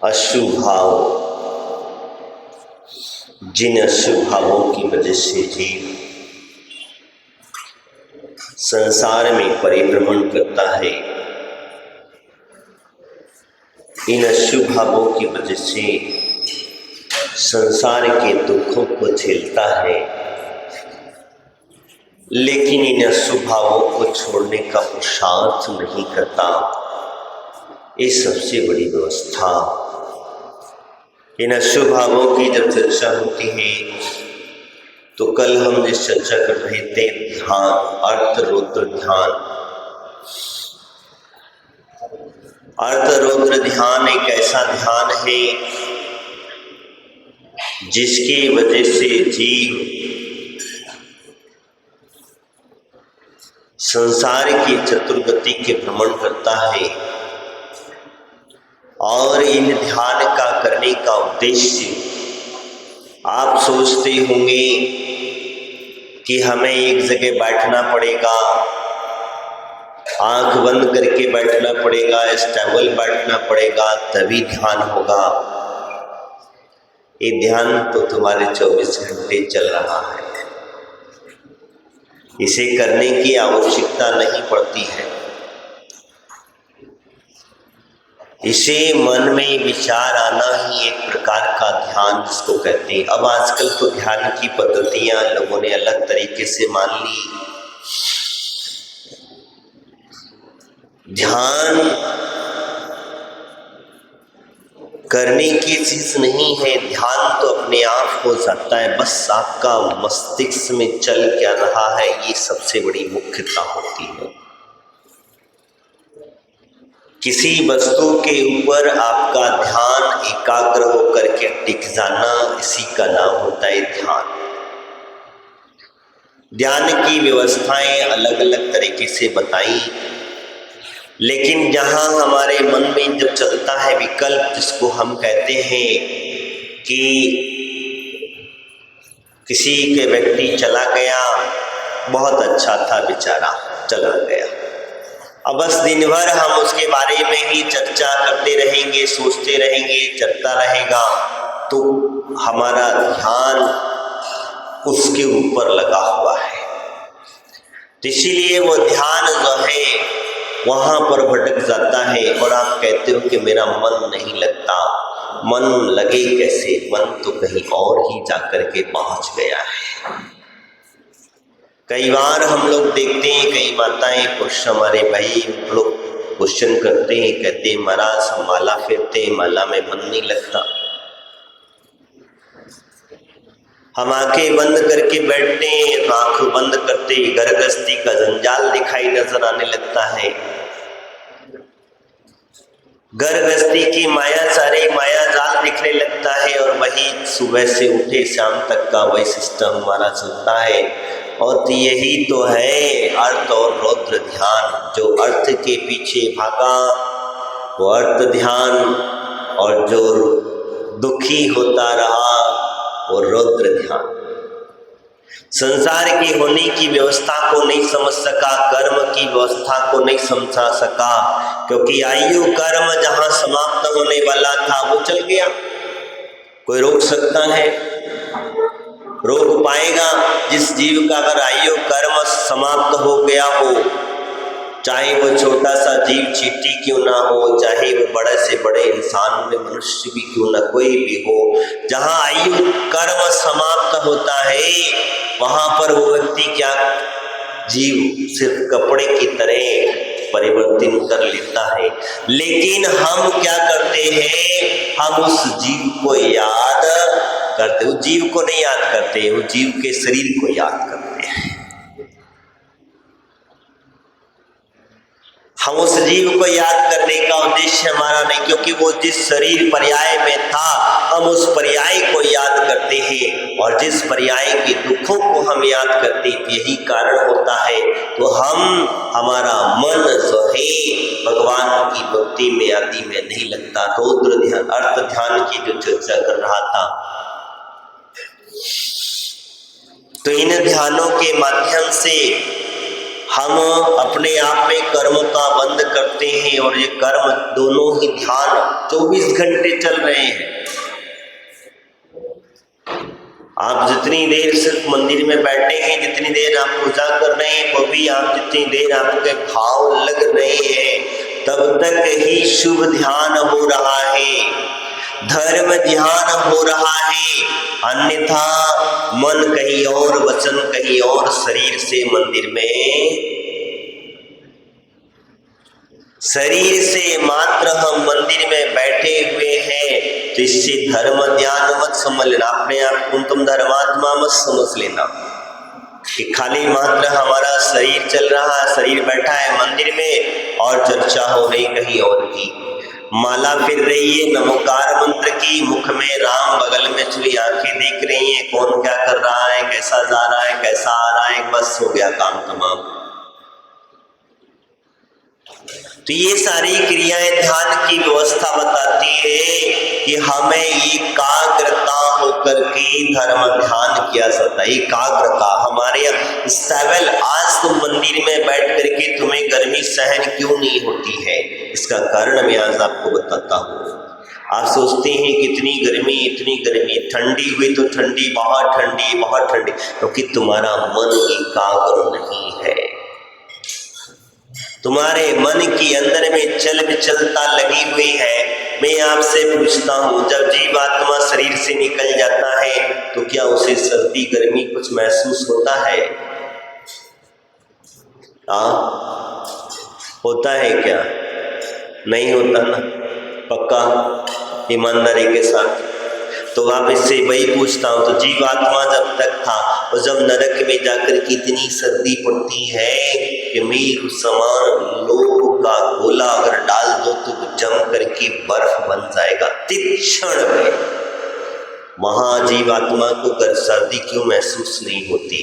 अशुभ भाव, जिन अशुभ भावों की वजह से जीव संसार में परिभ्रमण करता है, इन अशुभ भावों की वजह से संसार के दुखों को झेलता है, लेकिन इन अशुभ भावों को छोड़ने का पुरुषार्थ नहीं करता। ये सबसे बड़ी व्यवस्था। इन अशुभ भावों की जब चर्चा होती है तो कल हम जिस चर्चा कर रहे थे ध्यान, अर्थ रौद्र ध्यान। अर्थ रौद्र ध्यान एक ऐसा ध्यान है जिसकी वजह से जीव संसार की चतुर्गति के भ्रमण करता है। और इन ध्यान का करने का उद्देश्य, आप सोचते होंगे कि हमें एक जगह बैठना पड़ेगा, आंख बंद करके बैठना पड़ेगा, स्टेबल बैठना पड़ेगा, तभी ध्यान होगा। ये ध्यान तो तुम्हारे 24 घंटे चल रहा है, इसे करने की आवश्यकता नहीं पड़ती है। इसे मन में विचार आना ही एक प्रकार का ध्यान जिसको कहते हैं। अब आजकल तो ध्यान की पद्धतियां लोगों ने अलग तरीके से मान ली। ध्यान करने की चीज नहीं है, ध्यान तो अपने आप हो जाता है। बस आपका मस्तिष्क में चल क्या रहा है, ये सबसे बड़ी मुख्यता होती है। किसी वस्तु के ऊपर आपका ध्यान एकाग्र होकर के टिक जाना, इसी का नाम होता है ध्यान। ध्यान की व्यवस्थाएं अलग अलग तरीके से बताई, लेकिन जहां हमारे मन में जब चलता है विकल्प, जिसको हम कहते हैं कि किसी के व्यक्ति चला गया, बहुत अच्छा था बेचारा, चला गया, अब बस दिन भर हम उसके बारे में ही चर्चा करते रहेंगे, सोचते रहेंगे, चलता रहेगा, तो हमारा ध्यान उसके ऊपर लगा हुआ है। तो इसीलिए वो ध्यान जो है वहां पर भटक जाता है। और आप कहते हो कि मेरा मन नहीं लगता। मन लगे कैसे? मन तो कहीं और ही जाकर के पहुंच गया है। कई बार हम लोग देखते हैं, कई माताएं पुरुष हमारे भाई लोग क्वेश्चन करते हैं, कहते हैं महाराज हम माला फेरते हैं, माला में मन नहीं लगता। हम आंखें बंद करके बैठते हैं तो आंख बंद करते ही घर गृहस्थी का जंजाल दिखाई नजर आने लगता है। घर गृहस्थी की माया, सारे माया जाल दिखने लगता है। और वही सुबह से उठे शाम तक का वही सिस्टम हमारा चलता है। और तो यही तो है अर्थ और रौद्र ध्यान। जो अर्थ के पीछे भागा वो अर्थ ध्यान, और जो दुखी होता रहा वो रौद्र ध्यान। संसार की होने की व्यवस्था को नहीं समझ सका, कर्म की व्यवस्था को नहीं समझा सका, क्योंकि आयु कर्म जहां समाप्त होने वाला था वो चल गया। कोई रोक सकता है? रोक पाएगा? जिस जीव का अगर आयु कर्म समाप्त हो गया हो, चाहे वो छोटा सा जीव चींटी क्यों ना हो, चाहे वो बड़े से बड़े इंसान में मनुष्य भी क्यों ना कोई भी हो, जहां आयु कर्म समाप्त होता है वहां पर वो व्यक्ति क्या, जीव सिर्फ कपड़े की तरह परिवर्तन कर लेता है। लेकिन हम क्या करते हैं, हम उस जीव को याद करते, उस जीव को नहीं याद करते, उस जीव के शरीर को याद करते हैं। हम उस जीव को याद करने का उद्देश्य हमारा नहीं, क्योंकि वो जिस शरीर पर्याय में था हम उस पर्याय को याद करते हैं। और जिस पर्याय के दुखों को हम याद करते हैं, यही कारण होता है तो हमारा मन जो है भगवान की भक्ति में आदि में नहीं लगता। रौद्र ध्यान, अर्थ ध्यान की जो चर्चा कर रहा था, तो इन ध्यानों के माध्यम से हम अपने आप में कर्म का बंद करते हैं और ये कर्म दोनों ही ध्यान 24 घंटे चल रहे हैं। आप जितनी देर सिर्फ मंदिर में बैठे हैं, जितनी देर आप पूजा कर रहे हैं, वो भी आप जितनी देर आपके भाव लग रहे हैं तब तक ही शुभ ध्यान हो रहा है, धर्म ध्यान हो रहा है। अन्यथा मन कहीं और, वचन कहीं और, शरीर से मंदिर में, शरीर से मात्र हम मंदिर में बैठे हुए हैं, तो इससे धर्म ध्यान मत समझ लेना, अपने आप को तुम धर्मात्मा मत समझ लेना कि खाली मात्र हमारा शरीर चल रहा है, शरीर बैठा है मंदिर में और चर्चा हो रही कहीं और की, माला फिर रही है नमोकार मंत्र की, मुख में राम, बगल में चुरी, आंखें देख रही हैं कौन क्या कर रहा है, कैसा जा रहा है, कैसा आ रहा है, बस हो गया काम तमाम। तो ये सारी क्रियाएं ध्यान की व्यवस्था बताती है कि हमें एकाग्रता होकर के धर्म ध्यान किया जाता है। एकाग्रता हमारे सेवल, आज तुम मंदिर में बैठ करके तुम्हें गर्मी सहन क्यों नहीं होती है, इसका कारण मैं आज आपको बताता हूँ। आप सोचते हैं कि इतनी गर्मी, इतनी गर्मी, ठंडी हुई तो ठंडी, बहुत ठंडी, बहुत ठंडी, क्योंकि तुम्हारा मन एकाग्र नहीं है, तुम्हारे मन की अंदर में चल विचलता लगी हुई है। मैं आपसे पूछता हूँ, जब जीवात्मा शरीर से निकल जाता है तो क्या उसे सर्दी गर्मी कुछ महसूस होता है? होता है क्या? नहीं होता ना, पक्का ईमानदारी के साथ। तो वापस से वही पूछता हूँ, तो जीवात्मा जब तक था और जब नरक में जाकर कितनी सर्दी पड़ती है कि मेरु समान लोह का गोला अगर डाल दो तो जम करके बर्फ बन जाएगा तीक्षण में। वहां जीवात्मा को सर्दी क्यों महसूस नहीं होती?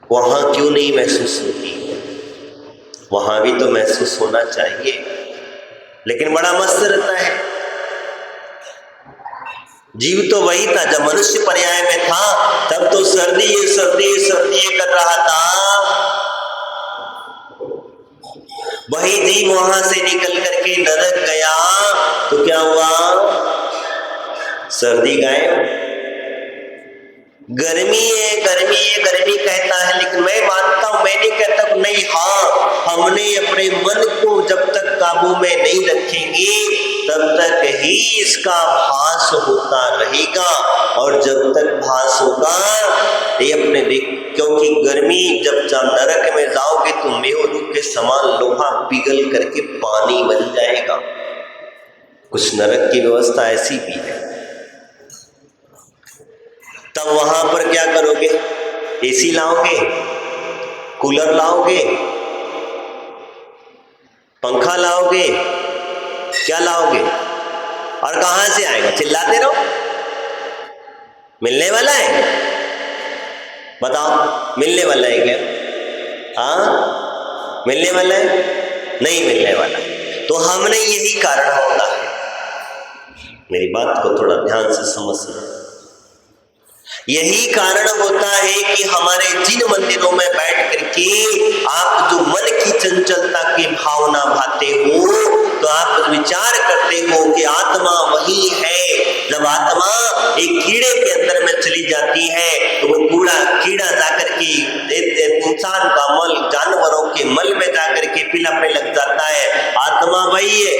वहां क्यों नहीं महसूस होती? वहां भी तो महसूस होना चाहिए, लेकिन बड़ा मस्त रहता है। जीव तो वही था, जब मनुष्य पर्याय में था तब तो सर्दी कर रहा था। वही जीव वहां से निकल करके नरक गया तो क्या हुआ? सर्दी गायब। गर्मी है, गर्मी है, गर्मी कहता है, लेकिन मैं मानता हूं, मैं नहीं कहता नहीं, हाँ, हमने अपने मन को जब तक काबू में नहीं रखेंगे तब तक ही इसका भास होता रहेगा, और जब तक भास होगा ये अपने देख, क्योंकि गर्मी जब नरक में जाओगे तो मेहरू के समान लोहा पिघल करके पानी बन जाएगा। कुछ नरक की व्यवस्था ऐसी भी है। तब वहां पर क्या करोगे? एसी लाओगे, कूलर लाओगे, पंखा लाओगे, क्या लाओगे? और कहां से आएगा? चिल्लाते रहो। मिलने वाला है? बताओ, मिलने वाला है क्या? हाँ, मिलने वाला है? नहीं मिलने वाला। तो हमने यही कारण होता है, मेरी बात को थोड़ा ध्यान से समझना, यही कारण होता है कि हमारे जिन मंदिरों में बैठ करके आप जो मन की चंचलता की भावना भाते हो, तो आप विचार करते हो कि आत्मा वही है। जब आत्मा एक कीड़े के अंदर में चली जाती है तो वो कीड़ा जाकर के इंसान का मल, जानवरों के मल में जाकर के पिलपने लग जाता है। आत्मा वही है,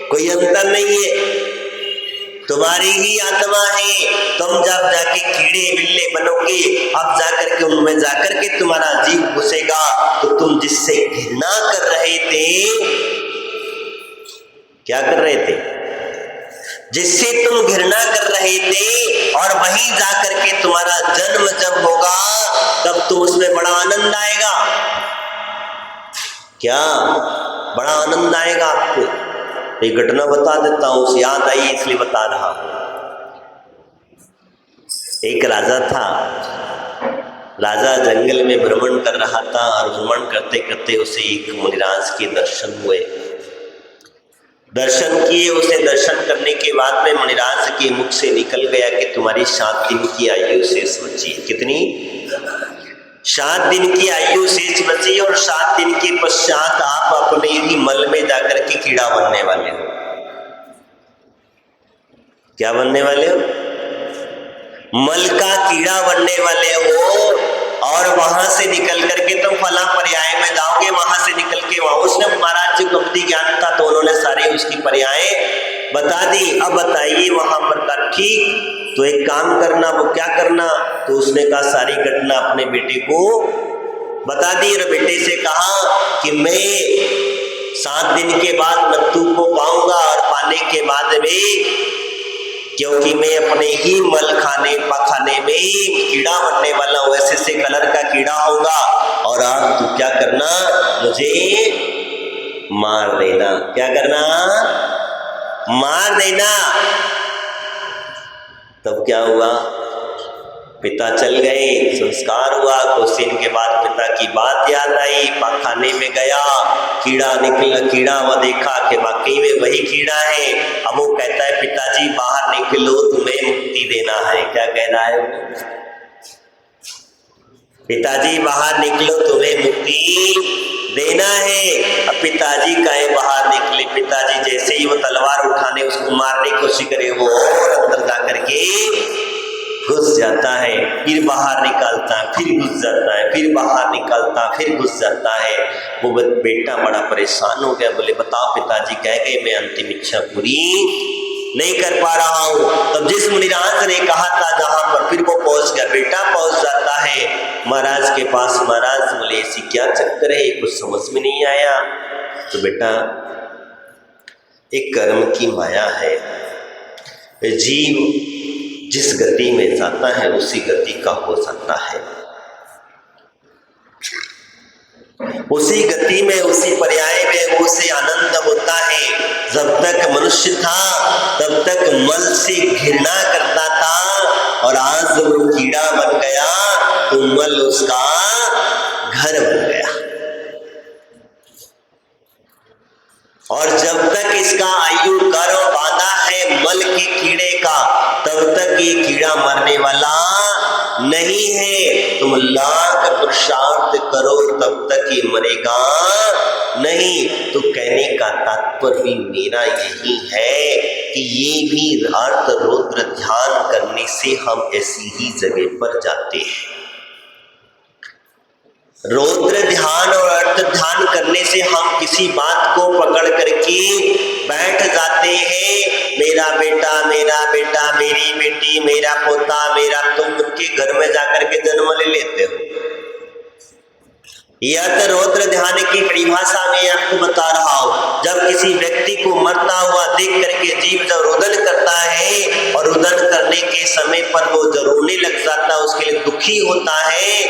कोई अंतर नहीं है, तुम्हारी ही आत्मा है। तुम जब जाके कीड़े बिल्ले बनोगे, अब जाकर के उनमें जाकर के तुम्हारा जीव घुसेगा, तो तुम जिससे घृणा कर रहे थे, क्या कर रहे थे? जिससे तुम घृणा कर रहे थे, और वहीं जाकर के तुम्हारा जन्म जब होगा तब तो उसमें बड़ा आनंद आएगा। क्या बड़ा आनंद आएगा आपको? एक घटना बता देता हूं, उसे याद आई इसलिए बता रहा हूं। एक राजा था, राजा जंगल में भ्रमण कर रहा था, और भ्रमण करते करते उसे एक मुनिराज के दर्शन हुए। दर्शन किए। उसे दर्शन करने के बाद में मणिराज के मुख से निकल गया कि तुम्हारी 7 दिन की आयु शेष बची। कितनी? 7 दिन की आयु शेष बची और 7 दिन के पश्चात आप अपने ही मल में जाकर के कीड़ा बनने वाले हो। क्या बनने वाले हो? मल का कीड़ा बनने वाले हो। और वहां से निकल करके तुम फला पर्याय में जाओगे। वहां से निकल के वहां उसने महाराज जी को बुद्धि ज्ञान था तो उन्होंने सारी उसकी पर्याय बता दी। अब बताइए वहां पर का ठीक, तो एक काम करना, वो क्या करना? तो उसने कहा सारी घटना अपने बेटे को बता दी और बेटे से कहा कि मैं 7 दिन के बाद मृत्यु को पाऊंगा और पाने के बाद में, क्योंकि मैं अपने ही मल खाने में कीड़ा बनने वाला हूं, ऐसे से कलर का कीड़ा होगा और आप तू क्या करना, मुझे मार देना। क्या करना? मार देना। तब क्या हुआ? पिता चल गए, संस्कार हुआ। कुछ दिन के बाद पिता की बात याद आई, पाखाने में गया, कीड़ा निकला, कीड़ा हुआ, देखा कि वाकई में वही कीड़ा है। अब वो कहता है पिताजी बाहर निकलो, तुम्हें मुक्ति देना है। क्या कहना है? पिताजी बाहर निकलो, तुम्हें मुक्ति देना है। अब पिताजी कहे बाहर निकले। पिताजी जैसे ही वो तलवार उठाने उसको मारने की कोशिश करे, वो और अंदर जाकर के घुस जाता है, फिर बाहर निकालता है, फिर घुस जाता है, फिर बाहर निकालता, फिर घुस जाता है। वो बेटा बड़ा परेशान हो गया, बोले बताओ पिताजी कह गए, मैं अंतिम इच्छा पूरी नहीं कर पा रहा हूँ। तब जिस मुनिराज ने कहा था जहां पर, फिर वो पहुंच गया। बेटा पहुंच जाता है महाराज के पास। महाराज बोले ऐसी क्या चक्कर है, कुछ समझ में नहीं आया। तो बेटा एक कर्म की माया है, जीव जिस गति में जाता है उसी गति का हो सकता है, उसी गति में, उसी पर्याय में उसे आनंद होता है। जब तक मनुष्य था तब तक मल से घृणा करता था और आज जब वो कीड़ा बन गया तो मल उसका घर बन गया। और जब तक इसका आयु गर्भ बांधा है मल के कीड़े का, तब तक ये कीड़ा मरने वाला नहीं है। तुम लाख पुरुषार्थ करो तब तक ये मरेगा नहीं। तो कहने का तात्पर्य भी मेरा यही है कि ये भी अर्थ रौद्र ध्यान करने से हम ऐसी ही जगह पर जाते हैं। रौद्र ध्यान और अर्थ ध्यान करने से हम किसी बात को पकड़ करके बैठ जाते हैं। मेरा बेटा, मेरी बेटी, मेरा पोता, मेरा, तुम उनके घर में जाकर के जन्म ले लेते हो। यह तो रौद्र ध्यान की परिभाषा में आपको बता रहा हूं। जब किसी व्यक्ति को मरता हुआ देख करके जीव जब रुदन करता है और रुदन करने के समय पर वो जो रोने लग जाता है, उसके लिए दुखी होता है,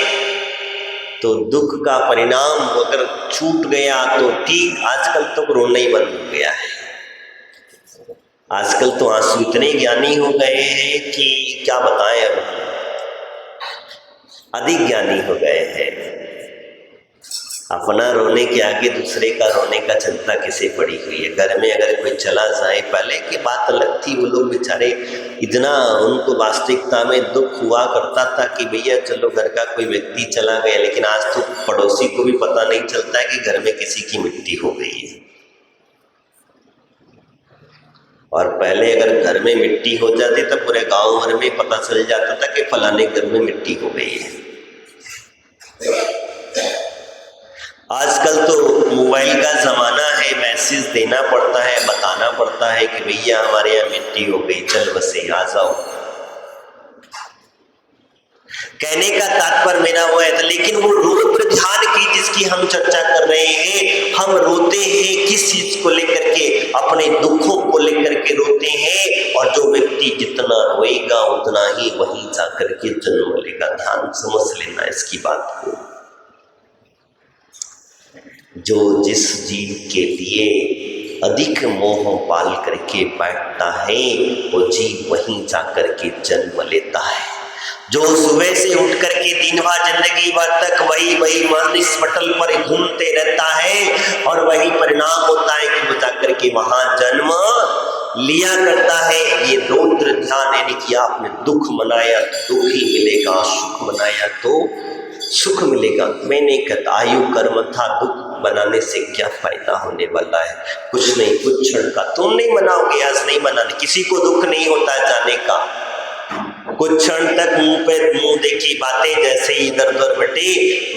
तो दुख का परिणाम अगर छूट गया तो ठीक। आजकल तो रोना ही बंद हो गया है। आजकल तो आंसू इतने ज्ञानी हो गए हैं कि क्या बताएं, अब अधिक ज्ञानी हो गए हैं। अपना रोने के आगे दूसरे का रोने का चिंता किसे पड़ी हुई है। घर में अगर कोई चला जाए, पहले की बात अलग थी, वो लोग बेचारे इतना, उनको वास्तविकता में दुख हुआ करता था कि भैया चलो घर का कोई व्यक्ति चला गया, लेकिन आज तो पड़ोसी को भी पता नहीं चलता है कि घर में किसी की मृत्यु हो गई है। और पहले अगर घर में मिट्टी हो जाती तो पूरे गांव भर में पता चल जाता था कि फलाने घर में मिट्टी हो गई है। आजकल तो मोबाइल का जमाना है, मैसेज देना पड़ता है, बताना पड़ता है कि भैया हमारे यहाँ मिट्टी हो गई, चल बसे आ जाओ। कहने का तात्पर्य मेरा वो है। लेकिन वो रौद्र ध्यान की जिसकी हम चर्चा कर रहे हैं, हम रोते हैं किस चीज को लेकर के, अपने दुखों को लेकर के रोते हैं। और जो व्यक्ति जितना रोएगा उतना ही वहीं जाकर के जन्म लेगा। ध्यान समझ लेना इसकी बात को। जो जिस जीव के लिए अधिक मोह पाल करके बैठता है, वो जीव वहीं जाकर के जन्म लेता है। जो सुबह से उठ करके दिन भर जिंदगी भर तक वही मानस पटल पर घूमते रहता है और वही परिणाम होता है कि वो जाकर के वहां जन्म लिया करता है। ये रौद्र ध्यान यानी कि आपने दुख मनाया तो दुख ही मिलेगा, सुख मनाया तो सुख मिलेगा। मैंने कहता आयु कर्म था, दुख बनाने से क्या फायदा होने वाला है, कुछ नहीं, कुछ क्षण का। तुम नहीं मनाओगे, आज नहीं मनाने, किसी को दुख नहीं होता जाने का। कुछ क्षण तक मुंह पे मुंह देखी बातें जैसे ही इधर उधर बटे,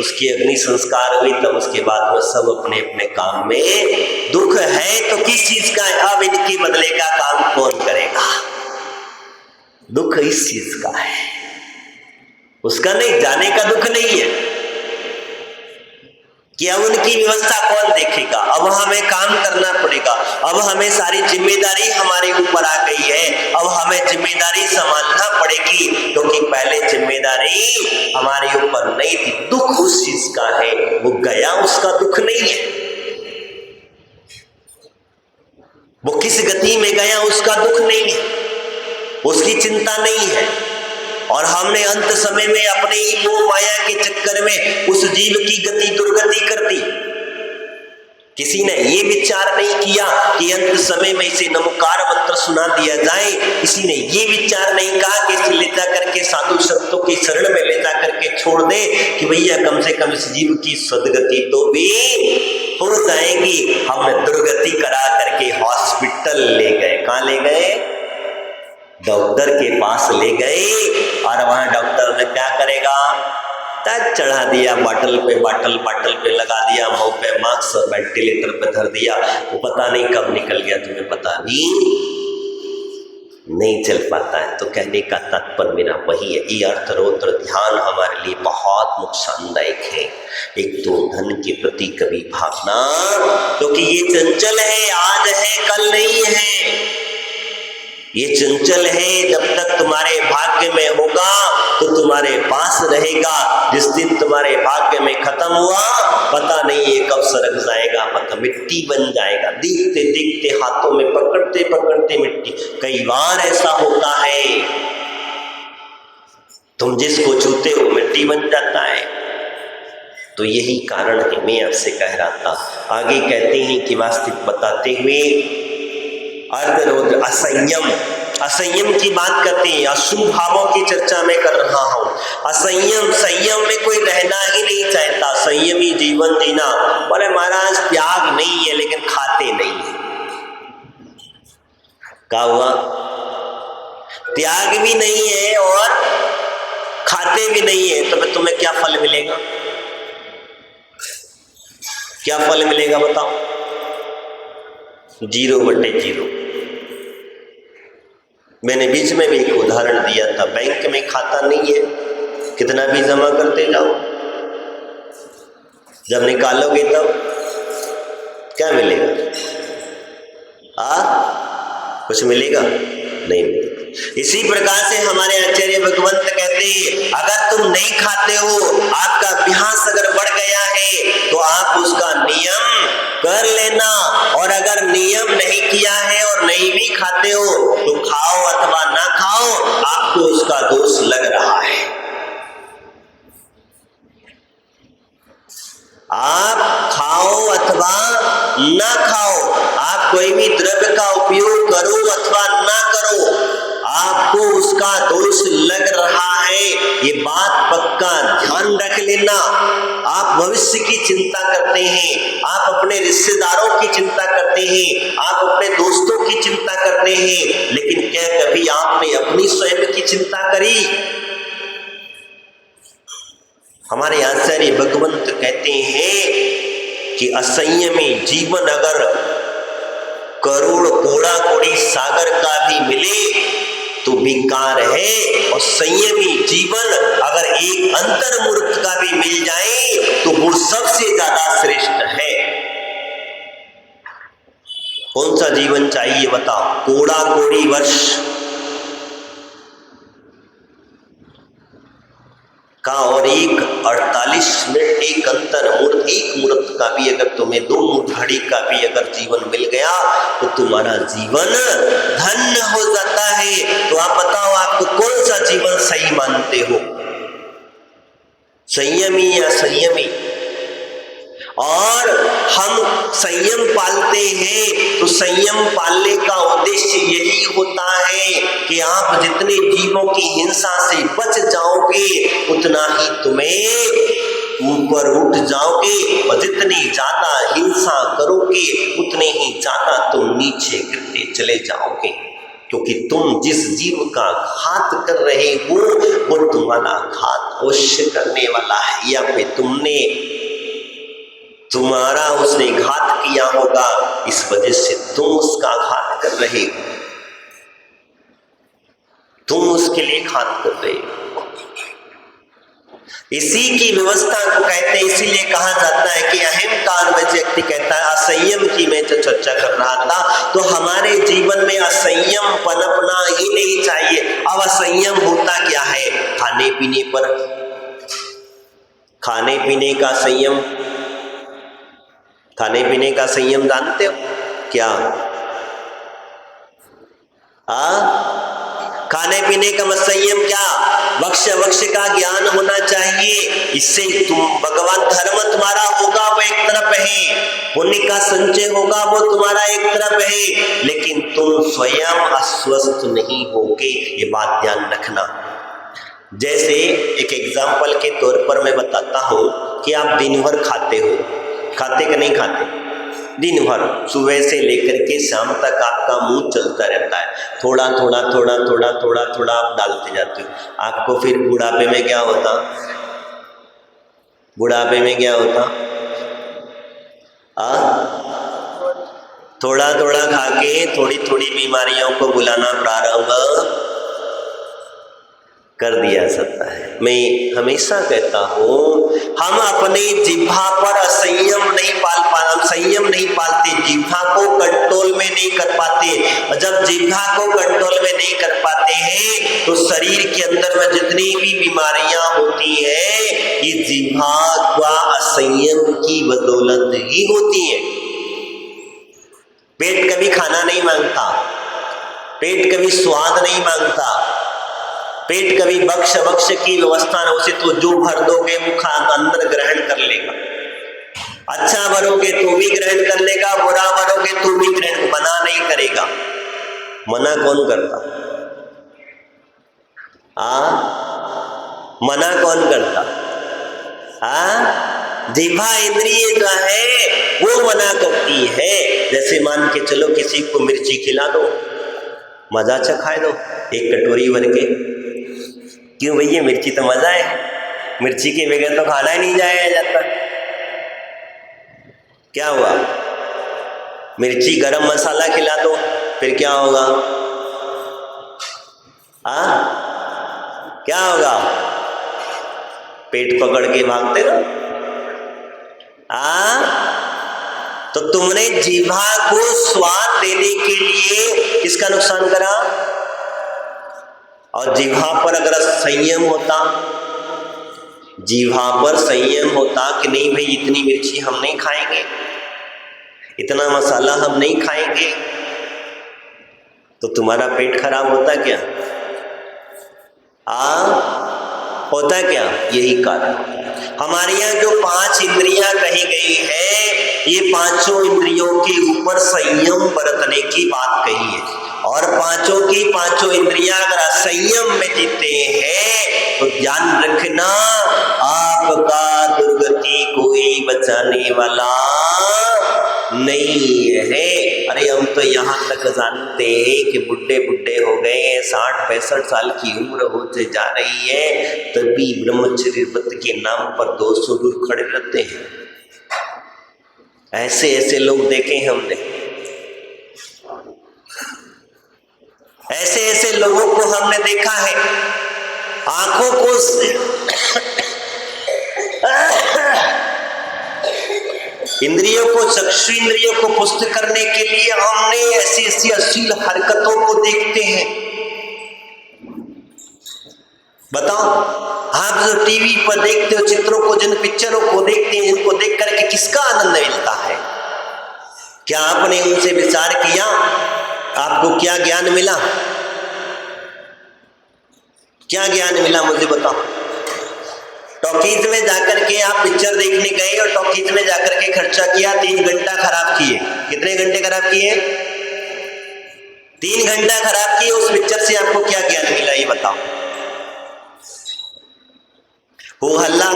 उसकी अग्नि संस्कार हुई, तब उसके बाद में सब अपने अपने काम में। दुख है तो किस चीज का है, अब इनके बदले का काम कौन करेगा। दुख इस चीज का है, उसका नहीं, जाने का दुख नहीं है कि अब उनकी व्यवस्था कौन देखेगा। अब हमें काम करना पड़ेगा, अब हमें सारी जिम्मेदारी हमारे ऊपर आ गई है, अब हमें जिम्मेदारी संभालना पड़ेगी, क्योंकि पहले जिम्मेदारी हमारे ऊपर नहीं थी। दुख उस चीज का है, वो गया उसका दुख नहीं है, वो किस गति में गया उसका दुख नहीं है, उसकी चिंता नहीं है। और हमने अंत समय में अपने ही मोह माया के चक्कर में उस जीव की गति दुर्गति कर दी। किसी ने ये विचार नहीं किया कि अंत समय में इसे नमोकार मंत्र सुना दिया जाए, किसी ने ये विचार नहीं कहा कि इसे ले जा करके साधु संतों की शरण में ले जा करके छोड़ दे कि भैया कम से कम इस जीव की सदगति तो भी हो जाएगी। हमने दुर्गति करा करके हॉस्पिटल ले गए। कहाँ ले गए? डॉक्टर के पास ले गए, और वहां डॉक्टर ने क्या करेगा, तक चढ़ा दिया बाटल पे लगा दिया, मुंह पे मास्क और वेंटिलेटर पे धर दिया। वो पता नहीं कब निकल गया, तुम्हें पता नहीं चल पाता है। तो कहने का तात्पर्य मेरा वही है, ये अर्थ रौद्र ध्यान हमारे लिए बहुत नुकसानदायक है। एक तो धन के प्रति कभी भावना, क्योंकि ये चंचल है, आज है कल नहीं है। ये चंचल है, जब तक तुम्हारे भाग्य में होगा तो तुम्हारे पास रहेगा, जिस दिन तुम्हारे भाग्य में खत्म हुआ पता नहीं ये कब सरक जाएगा, पता मिट्टी बन जाएगा। देखते देखते हाथों में पकड़ते पकड़ते मिट्टी। कई बार ऐसा होता है, तुम जिसको छूते हो मिट्टी बन जाता है। तो यही कारण है, मैं आपसे कह रहा था। आगे कहते हैं कि वास्तविक बताते हुए अर्धरौद्र असंयम की बात करते हैं। अशुभ भावों की चर्चा में कर रहा हूं। संयम में कोई रहना ही नहीं चाहता, संयमी जीवन जीना। बोले महाराज त्याग नहीं है लेकिन खाते नहीं है। क्या हुआ? त्याग भी नहीं है और खाते भी नहीं है, तो फिर तुम्हें क्या फल मिलेगा? क्या फल मिलेगा बताओ? 0/0। मैंने बीच में भी एक उदाहरण दिया था, बैंक में खाता नहीं है, कितना भी जमा करते जाओ, जब निकालोगे तब क्या मिलेगा? कुछ मिलेगा? नहीं मिलेगा। इसी प्रकार से हमारे आचार्य भगवंत कहते हैं, अगर तुम नहीं खाते हो, आपका अभ्यास अगर बढ़ गया है तो आप उसका नियम कर लेना, और अगर नियम नहीं किया है और नहीं भी खाते हो तो खाओ अथवा ना खाओ, आपको उसका दोष लग रहा है। आप खाओ अथवा ना खाओ, आप कोई भी द्रव्य का उपयोग करो अथवा ना करो, आपको उसका दोष लग रहा है। ये बात पक्का ध्यान रख लेना। आप भविष्य की चिंता करते हैं, आप अपने रिश्तेदारों की चिंता करते हैं, आप अपने दोस्तों की चिंता करते हैं, लेकिन क्या कभी आपने अपनी स्वयं की चिंता करी? हमारे आचार्य भगवंत कहते हैं कि असंयमी जीवन अगर करोड़ कोड़ा कोड़ी सागर का भी मिले तो बेकार है, और संयमी जीवन अगर एक अंतर्मूर्त का भी मिल जाए तो वो सबसे ज्यादा श्रेष्ठ है। कौन सा जीवन चाहिए बताओ? कोड़ा कोड़ी वर्ष का और एक 48 मिनट एक अंतर्मूर्त, एक मुहूर्त का भी अगर तुम्हें 2 घड़ी का भी अगर जीवन मिल गया तो तुम्हारा जीवन धन्य हो जाता है। तो आप बताओ, आपको कौन सा जीवन सही मानते संयमी या संयमी। और हम संयम पालते हैं तो संयम पालने का उद्देश्य यही होता है कि आप जितने जीवों की हिंसा से बच जाओगे उतना ही तुम्हें ऊपर उठ जाओगे, और जितनी ज्यादा हिंसा करोगे उतने ही ज्यादा तुम नीचे गिरते चले जाओगे, क्योंकि तुम जिस जीव का घात कर रहे हो वो तुम्हारा घात अवश्य करने वाला है, या फिर तुम्हारा उसने घात किया होगा, इस वजह से तुम उसका घात कर रहे हो, तुम उसके लिए घात कर रहे हो। इसी की व्यवस्था को कहते हैं, इसीलिए कहा जाता है कि अहंकार में व्यक्ति कहता है असंयम की मैं जो चर्चा कर रहा था, तो हमारे जीवन में असंयम पनपना ही नहीं चाहिए। अब असंयम होता क्या है? खाने पीने पर, खाने पीने का संयम, खाने पीने का संयम जानते हो क्या? खाने पीने का संयम क्या? वक्ष वक्ष का ज्ञान होना चाहिए, इससे तुम भगवान धर्म तुम्हारा होगा वो एक तरफ है, पुण्य का संचय होगा वो तुम्हारा एक तरफ है, लेकिन तुम स्वयं अस्वस्थ नहीं होगे, ये बात ध्यान रखना। जैसे एक एग्जाम्पल के तौर पर मैं बताता हूं कि आप दिन भर खाते हो, खाते कि नहीं खाते? दिन भर सुबह से लेकर के शाम तक आपका मुंह चलता रहता है, थोड़ा थोड़ा थोड़ा थोड़ा थोड़ा थोड़ा आप डालते जाते हो। आपको फिर बुढ़ापे में क्या होता? बुढ़ापे में क्या होता? थोड़ा थोड़ा खा के थोड़ी थोड़ी बीमारियों को बुलाना प्रारंभ कर दिया जाता है। मैं हमेशा कहता हूँ हम अपने जिह्वा पर संयम नहीं पाल पा, हम संयम नहीं पालते, जिह्वा को कंट्रोल में नहीं कर पाते, और जब जिह्वा को कंट्रोल में नहीं कर पाते हैं तो शरीर के अंदर में जितनी भी बीमारियां होती है ये जिह्वा का असंयम की बदौलत ही होती है। पेट कभी खाना नहीं मांगता, पेट कभी स्वाद नहीं मांगता, पेट कभी बक्ष वक्ष की व्यवस्था न उसे तो जो भर दोगे वो अंदर ग्रहण कर लेगा। अच्छा भरोगे तो भी ग्रहण कर लेगा, बुरा भरोगे तो भी ग्रहण, मना नहीं करेगा। मना कौन करता? मना कौन करता? जिह्वा इंद्रिय जो है वो मना करती है। जैसे मान के चलो किसी को मिर्ची खिला दो, मजा चखाए दो एक कटोरी भर के, क्यों भैया? मिर्ची तो मजा है, मिर्ची के बगैर तो खाना ही नहीं जाया जाता। क्या हुआ? मिर्ची गरम मसाला खिला दो, फिर क्या होगा? क्या होगा? पेट पकड़ के भागते ना। तो तुमने जीवा को स्वाद देने के लिए किसका नुकसान करा? और जीवा पर अगर संयम होता, जीवा पर संयम होता कि नहीं भाई इतनी मिर्ची हम नहीं खाएंगे, इतना मसाला हम नहीं खाएंगे, तो तुम्हारा पेट खराब होता क्या? होता क्या? यही कारण हमारे यहाँ जो 5 इंद्रियां कही गई है, ये पांचों इंद्रियों के ऊपर संयम बरतने की बात कही है, और पांचों की पांचों इंद्रियां अगर संयम में जीते हैं तो ध्यान रखना आपका दुर्गति कोई बचाने वाला नहीं है। अरे हम तो यहाँ तक जानते हैं कि बुढ़े बुढ़े हो गए, 60-65 साल की उम्र होते जा रही है, तभी ब्रह्मचर्य व्रत के नाम पर 200 दूर खड़े रहते हैं। ऐसे ऐसे लोग देखे हमने, ऐसे ऐसे लोगों को हमने देखा है। आंखों को इंद्रियों को, चक्षु इंद्रियों को पुष्ट करने के लिए हमने ऐसी ऐसी अश्लील हरकतों को देखते हैं। बताओ, आप जो टीवी पर देखते हो चित्रों को, जिन पिक्चरों को देखते हैं, इनको देख करके किसका आनंद मिलता है? क्या आपने उनसे विचार किया? आपको क्या ज्ञान मिला? क्या ज्ञान मिला मुझे बताओ। टॉकीज में जाकर के आप पिक्चर देखने गए और टॉकीज में जाकर के खर्चा किया, 3 घंटा खराब किए। कितने घंटे खराब किए? 3 घंटा खराब किए। उस पिक्चर से आपको क्या ज्ञान मिला ये बताओ? हो हल्ला।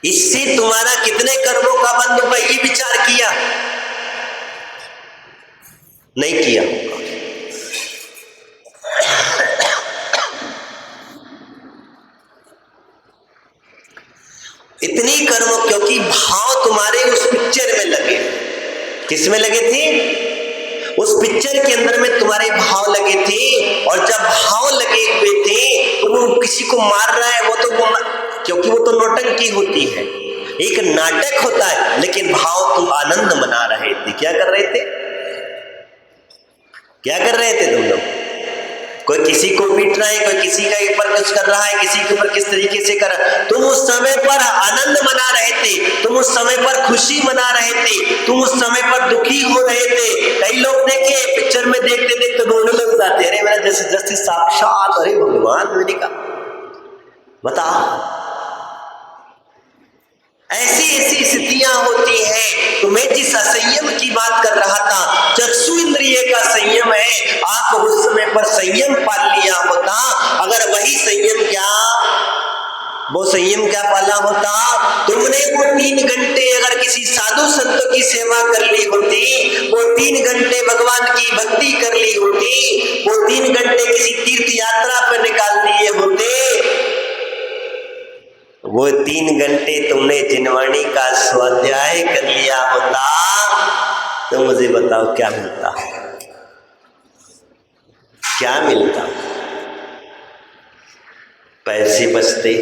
इससे तुम्हारा कितने कर्मों का बंध हुआ ये विचार किया? नहीं किया होगा। इतनी कर्म, क्योंकि भाव तुम्हारे उस पिक्चर में लगे। किस में लगे थे? उस पिक्चर के अंदर में तुम्हारे भाव लगे थे। और जब भाव लगे हुए थे तो वो किसी को मार रहा है, क्योंकि वो तो नौटंकी होती है, एक नाटक होता है, लेकिन भाव तुम आनंद मना रहे थे। क्या कर रहे थे? क्या कर रहे थे तुम लोग? कोई किसी को पीट रहा है, कोई किसी का ऊपर कुछ कर रहा है, किसी के ऊपर किस तरीके से कर रहा है। तुम उस समय पर आनंद मना रहे थे, तुम उस समय पर खुशी मना रहे थे, तुम उस समय पर दुखी हो रहे थे। कई लोग देखे पिक्चर में देखते देखते रोने लग जाते, अरे मेरा जैसे साक्षात, अरे भगवान मैंने कहा। बताओ, ऐसी स्थितियां होती हैं। तो मैं जिस असंयम की बात कर रहा था, चक्षु इंद्रिय का संयम है, आप उस समय पर संयम पाल लिया होता। अगर वही संयम क्या पाला होता? तुमने वो 3 घंटे अगर किसी साधु संत की सेवा कर ली होती, वो 3 घंटे भगवान की भक्ति कर ली होती, वो 3 घंटे किसी तीर्थ यात्रा पर निकाल दिए होते, वो 3 घंटे तुमने जिनवाणी का स्वाध्याय कर लिया होता, तो मुझे बताओ क्या मिलता? क्या मिलता? पैसे बचते,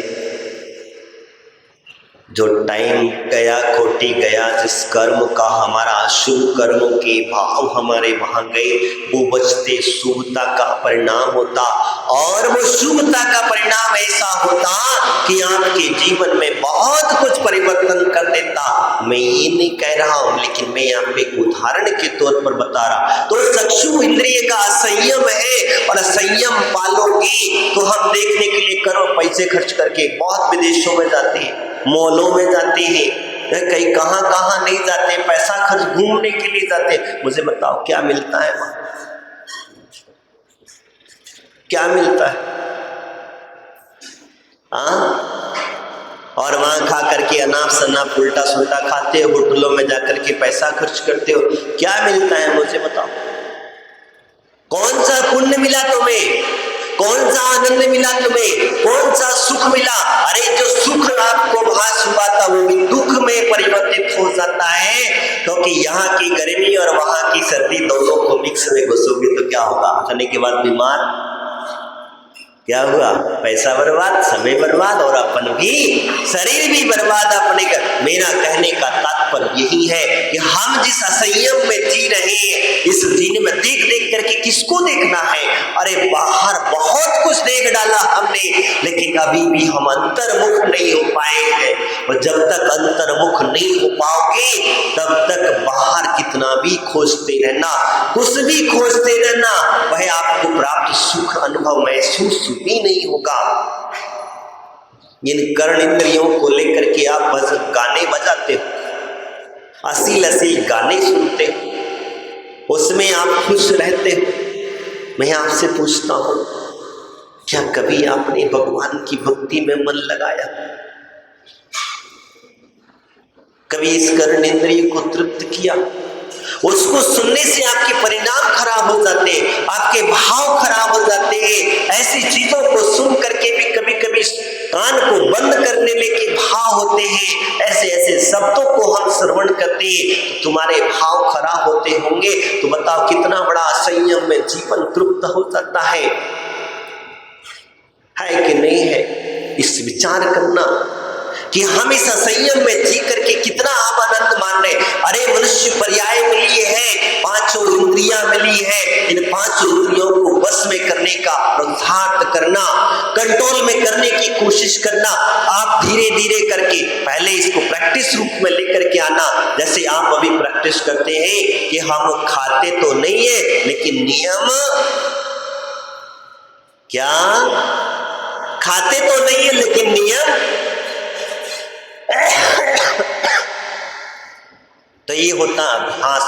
जो टाइम गया खोटी गया, जिस कर्म का हमारा शुभ कर्मों के भाव हमारे वहां गए वो बचते, शुभता का परिणाम होता। और वो शुभता का परिणाम ऐसा होता कि आपके जीवन में बहुत कुछ परिवर्तन कर देता। मैं ये नहीं कह रहा हूं, लेकिन मैं यहाँ पे एक उदाहरण के तौर पर बता रहा। तो चक्षु इंद्रिय का संयम है, और संयम पालोगे तो हम देखने के लिए करोड़ पैसे खर्च करके बहुत विदेशों में जाते हैं, मॉलों में जाते हैं, कहीं कहां नहीं जाते, पैसा खर्च घूमने के लिए जाते। मुझे बताओ क्या मिलता है वहां? क्या मिलता है? और वहां खा करके अनाप शनाप उल्टा सुल्टा खाते हो, होटलों में जाकर के पैसा खर्च करते हो, क्या मिलता है मुझे बताओ? कौन सा पुण्य मिला तुम्हें? कौन सा आनंद मिला तुम्हें? कौन सा सुख मिला? अरे जो सुख आपको भास हुआ था वो भी दुख में परिवर्तित हो जाता है, क्योंकि यहाँ की गर्मी और वहां की सर्दी दोनों को मिक्स में घुसोगे तो क्या होगा? खाने के बाद बीमार, क्या हुआ? पैसा बर्बाद, समय बर्बाद, और अपन भी, शरीर भी बर्बाद अपने का। मेरा कहने का तात्पर्य यही है कि हम जिस असंयम में जी रहे हैं, इस जीने में देख देख करके किसको देखना है? अरे बाहर बहुत कुछ देख डाला हमने, लेकिन अभी भी हम अंतर्मुख नहीं हो पाए हैं। और जब तक अंतर्मुख नहीं हो पाओगे तब तक बाहर कितना भी खोजते रहना, कुछ भी खोजते रहना, वह आपको प्राप्त सुख अनुभव महसूस भी नहीं होगा। इन कर्ण इंद्रियों को लेकर के आप बस गाने बजाते हो, असील असील गाने सुनते हो, उसमें आप खुश रहते हो। मैं आपसे पूछता हूं, क्या कभी आपने भगवान की भक्ति में मन लगाया? कभी इस कर्ण इंद्रिय को तृप्त किया? उसको सुनने से आपके परिणाम खराब हो जाते हैं, आपके भाव खराब हो जाते हैं। ऐसी चीजों को सुन करके भी कभी कभी कान को बंद करने के भाव होते हैं। ऐसे ऐसे शब्दों को हम श्रवण करते हैं तो तुम्हारे भाव खराब होते होंगे। तो बताओ कितना बड़ा संयम में जीवन तृप्त हो जाता है कि नहीं है? इस विचार करना कि हम इस संयम में जी करके कितना आप आनंद मान रहे। अरे मनुष्य पर्याय मिली है, 5 इंद्रियां मिली है, इन 5 इंद्रियों को बस में करने का पुरुषार्थ करना, कंट्रोल में करने की कोशिश करना। आप धीरे धीरे करके पहले इसको प्रैक्टिस रूप में लेकर के आना। जैसे आप अभी प्रैक्टिस करते हैं कि हम खाते तो नहीं है, लेकिन नियम क्या खाते तो नहीं है लेकिन नियम तो ये होता अभ्यास।